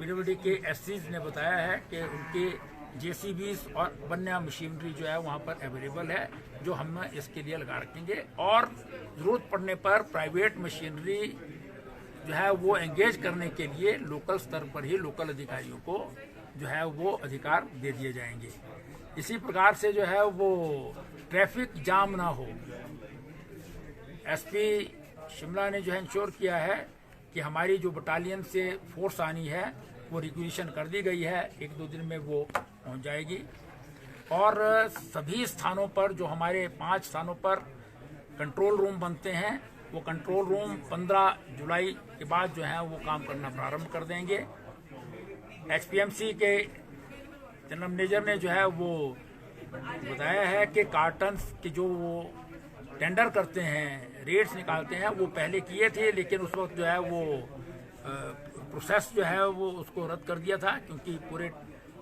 PWD के एससीज ने बताया है कि उनके जेसीबीज और वन्य मशीनरी जो है वहाँ पर अवेलेबल है, जो हम इसके लिए लगा रखेंगे। और ज़रूरत पड़ने पर प्राइवेट मशीनरी जो है वो एंगेज करने के लिए लोकल स्तर पर ही लोकल अधिकारियों को जो है वो अधिकार दे दिए जाएंगे। इसी प्रकार से जो है वो ट्रैफिक जाम ना हो, एसपी शिमला ने जो है इंश्योर किया है कि हमारी जो बटालियन से फोर्स आनी है वो रिक्विजिशन कर दी गई है, 1-2 दिन में वो पहुंच जाएगी। और सभी स्थानों पर जो हमारे 5 स्थानों पर कंट्रोल रूम बनते हैं, वो कंट्रोल रूम 15 जुलाई के बाद जो है वो काम करना प्रारंभ कर देंगे। एचपीएमसी के जनरल मैनेजर ने जो है वो बताया है कि कार्टन्स के जो वो टेंडर करते हैं, रेट्स निकालते हैं, वो पहले किए थे, लेकिन उस वक्त जो है वो प्रोसेस जो है वो उसको रद्द कर दिया था क्योंकि पूरे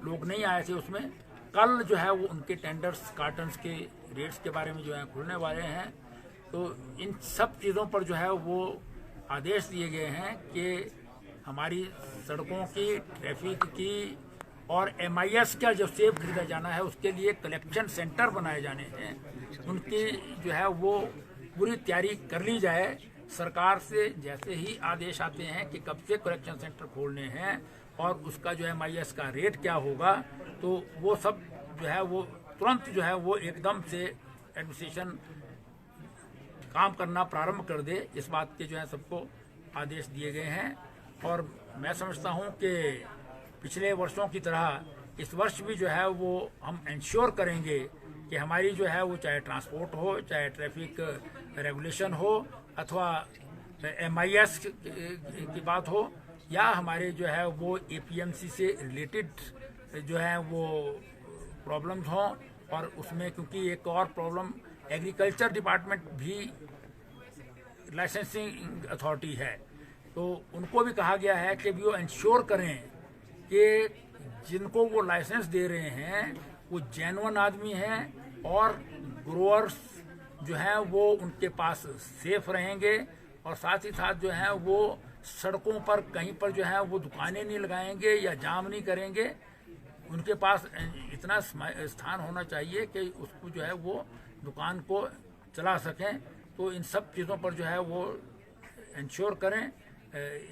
लोग नहीं आए थे उसमें। कल जो है वो उनके टेंडर्स कार्टन्स के रेट्स के बारे में जो है खुलने वाले हैं। तो इन सब चीज़ों पर जो है वो आदेश दिए गए हैं कि हमारी सड़कों की, ट्रैफिक की और MIS का जो सेफ खरीदा जाना है उसके लिए कलेक्शन सेंटर बनाए जाने हैं, उनकी जो है वो पूरी तैयारी कर ली जाए। सरकार से जैसे ही आदेश आते हैं कि कब से कलेक्शन सेंटर खोलने हैं और उसका जो है MIS का रेट क्या होगा, तो वो सब जो है वो तुरंत जो है वो एकदम से एडमिनिस्ट्रेशन काम करना प्रारंभ कर दे, इस बात के जो है सबको आदेश दिए गए हैं। और मैं समझता हूं कि पिछले वर्षों की तरह इस वर्ष भी जो है वो हम इंश्योर करेंगे कि हमारी जो है वो चाहे ट्रांसपोर्ट हो, चाहे ट्रैफिक रेगुलेशन हो, अथवा MIS की बात हो, या हमारे जो है वो APMC से रिलेटेड जो है वो प्रॉब्लम्स हों। और उसमें क्योंकि एक और प्रॉब्लम, एग्रीकल्चर डिपार्टमेंट भी लाइसेंसिंग अथॉरिटी है, तो उनको भी कहा गया है कि भी वो इंश्योर करें कि जिनको वो लाइसेंस दे रहे हैं वो जेन्युइन आदमी हैं और ग्रोअर्स जो हैं वो उनके पास सेफ रहेंगे। और साथ ही साथ जो है वो सड़कों पर कहीं पर जो है वो दुकानें नहीं लगाएंगे या जाम नहीं करेंगे। उनके पास इतना स्थान होना चाहिए कि उसको जो है वो दुकान को चला सकें। तो इन सब चीज़ों पर जो है वो इंश्योर करें।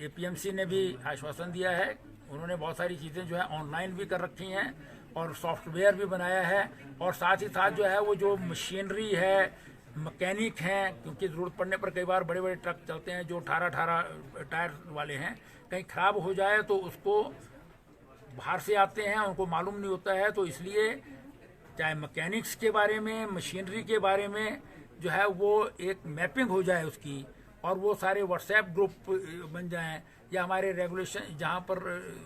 APMC ने भी आश्वासन दिया है, उन्होंने बहुत सारी चीज़ें जो है ऑनलाइन भी कर रखी हैं और सॉफ्टवेयर भी बनाया है। और साथ ही साथ जो है वो जो मशीनरी है, मैकेनिक हैं, क्योंकि ज़रूरत पड़ने पर कई बार बड़े बड़े ट्रक चलते हैं जो 18 टायर वाले हैं, कहीं ख़राब हो जाए तो उसको बाहर से आते हैं, उनको मालूम नहीं होता है। तो इसलिए चाहे मैकेनिक्स के बारे में, मशीनरी के बारे में जो है वो एक मैपिंग हो जाए उसकी, और वो सारे व्हाट्सएप ग्रुप बन जाएं, या हमारे रेगुलेशन जहाँ पर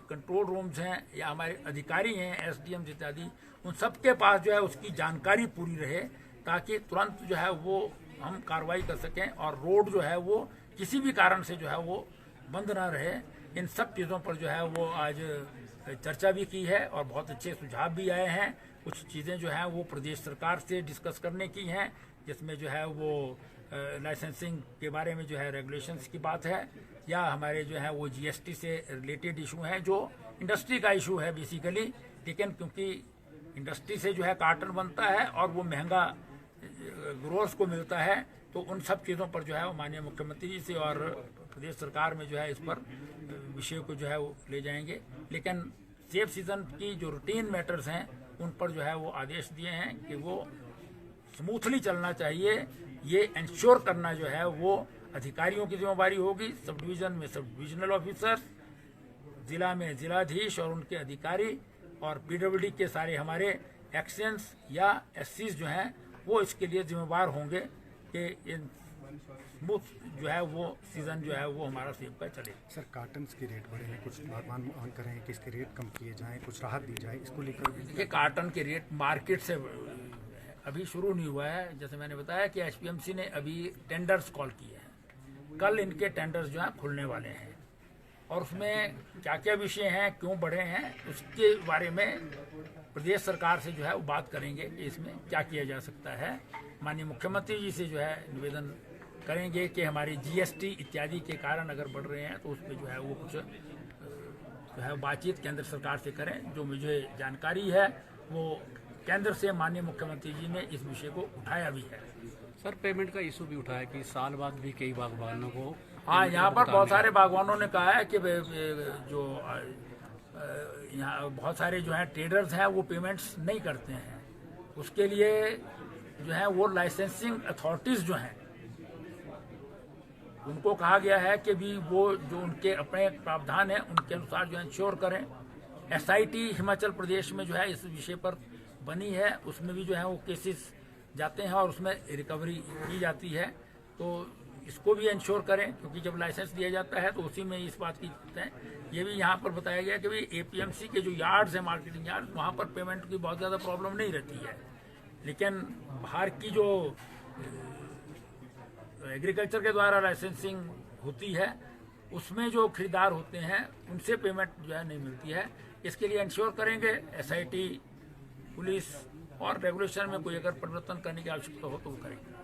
कंट्रोल रूम्स हैं या हमारे अधिकारी हैं SDM इत्यादि, उन सब के पास जो है उसकी जानकारी पूरी रहे, ताकि तुरंत जो है वो हम कार्रवाई कर सकें और रोड जो है वो किसी भी कारण से जो है वो बंद ना रहे। इन सब चीज़ों पर जो है वो आज चर्चा भी की है और बहुत अच्छे सुझाव भी आए हैं। कुछ चीज़ें जो हैं वो प्रदेश सरकार से डिस्कस करने की हैं, जिसमें जो है वो लाइसेंसिंग के बारे में जो है रेगुलेशंस की बात है, या हमारे जो है वो GST से रिलेटेड इशू हैं जो इंडस्ट्री का इशू है बेसिकली। लेकिन क्योंकि इंडस्ट्री से जो है कार्टन बनता है और वो महंगा ग्रोअर्स को मिलता है, तो उन सब चीज़ों पर जो है वो माननीय मुख्यमंत्री जी से और प्रदेश सरकार में जो है इस पर विषय को जो है वो ले जाएंगे। लेकिन सेफ सीजन की जो रूटीन मैटर्स हैं उन पर जो है वो आदेश दिए हैं कि वो स्मूथली चलना चाहिए। ये इंश्योर करना जो है वो अधिकारियों की जिम्मेदारी होगी। सब डिवीज़न में सब डिविजनल ऑफिसर्स, जिला में जिलाधीश और उनके अधिकारी, और PWD के सारे हमारे एक्शंस या SCs जो हैं वो इसके लिए जिम्मेदार होंगे कि इन स्मूथ जो है वो सीज़न जो है वो हमारा सेब का चले। सर, कार्टन्स के रेट बढ़े हैं, कुछ मांग करें कि इसके रेट कम किए जाएं, कुछ राहत दी जाए, इसको लेकर? देखिए, कार्टन के रेट मार्केट से अभी शुरू नहीं हुआ है। जैसे मैंने बताया कि HPMC ने अभी टेंडर्स कॉल किए हैं, कल इनके टेंडर्स जो हैं खुलने वाले हैं, और उसमें क्या क्या विषय हैं, क्यों बढ़े हैं, उसके बारे में प्रदेश सरकार से जो है वो बात करेंगे कि इसमें क्या किया जा सकता है। माननीय मुख्यमंत्री जी से जो है निवेदन करेंगे कि हमारी GST इत्यादि के कारण अगर बढ़ रहे हैं तो उसमें जो है वो कुछ जो है बातचीत केंद्र सरकार से करें। जो मुझे जानकारी है वो केंद्र से माननीय मुख्यमंत्री जी ने इस विषय को उठाया भी है। सर, पेमेंट का इशू भी उठाया कि साल बाद भी कई बागबानों को हाँ, यहाँ पर बहुत सारे बागवानों ने कहा है कि जो यहाँ बहुत सारे जो हैं ट्रेडर्स हैं वो पेमेंट्स नहीं करते हैं। उसके लिए जो है वो लाइसेंसिंग अथॉरिटीज़ जो हैं उनको कहा गया है कि भी वो जो उनके अपने प्रावधान है उनके अनुसार जो है इंश्योर करें। एसआईटी हिमाचल प्रदेश में जो है इस विषय पर बनी है, उसमें भी जो है वो केसेस जाते हैं और उसमें रिकवरी की जाती है। तो इसको भी इंश्योर करें, क्योंकि जब लाइसेंस दिया जाता है तो उसी में इस बात की है। ये भी यहाँ पर बताया गया कि भाई एपीएमसी के जो यार्ड्स हैं, मार्केटिंग यार्ड, वहाँ पर पेमेंट की बहुत ज़्यादा प्रॉब्लम नहीं रहती है। लेकिन बाहर की जो एग्रीकल्चर के द्वारा लाइसेंसिंग होती है उसमें जो खरीदार होते हैं उनसे पेमेंट जो है नहीं मिलती है। इसके लिए इंश्योर करेंगे एसआईटी, पुलिस और रेगुलेशन में कोई अगर परिवर्तन करने की आवश्यकता हो तो वो करेंगे।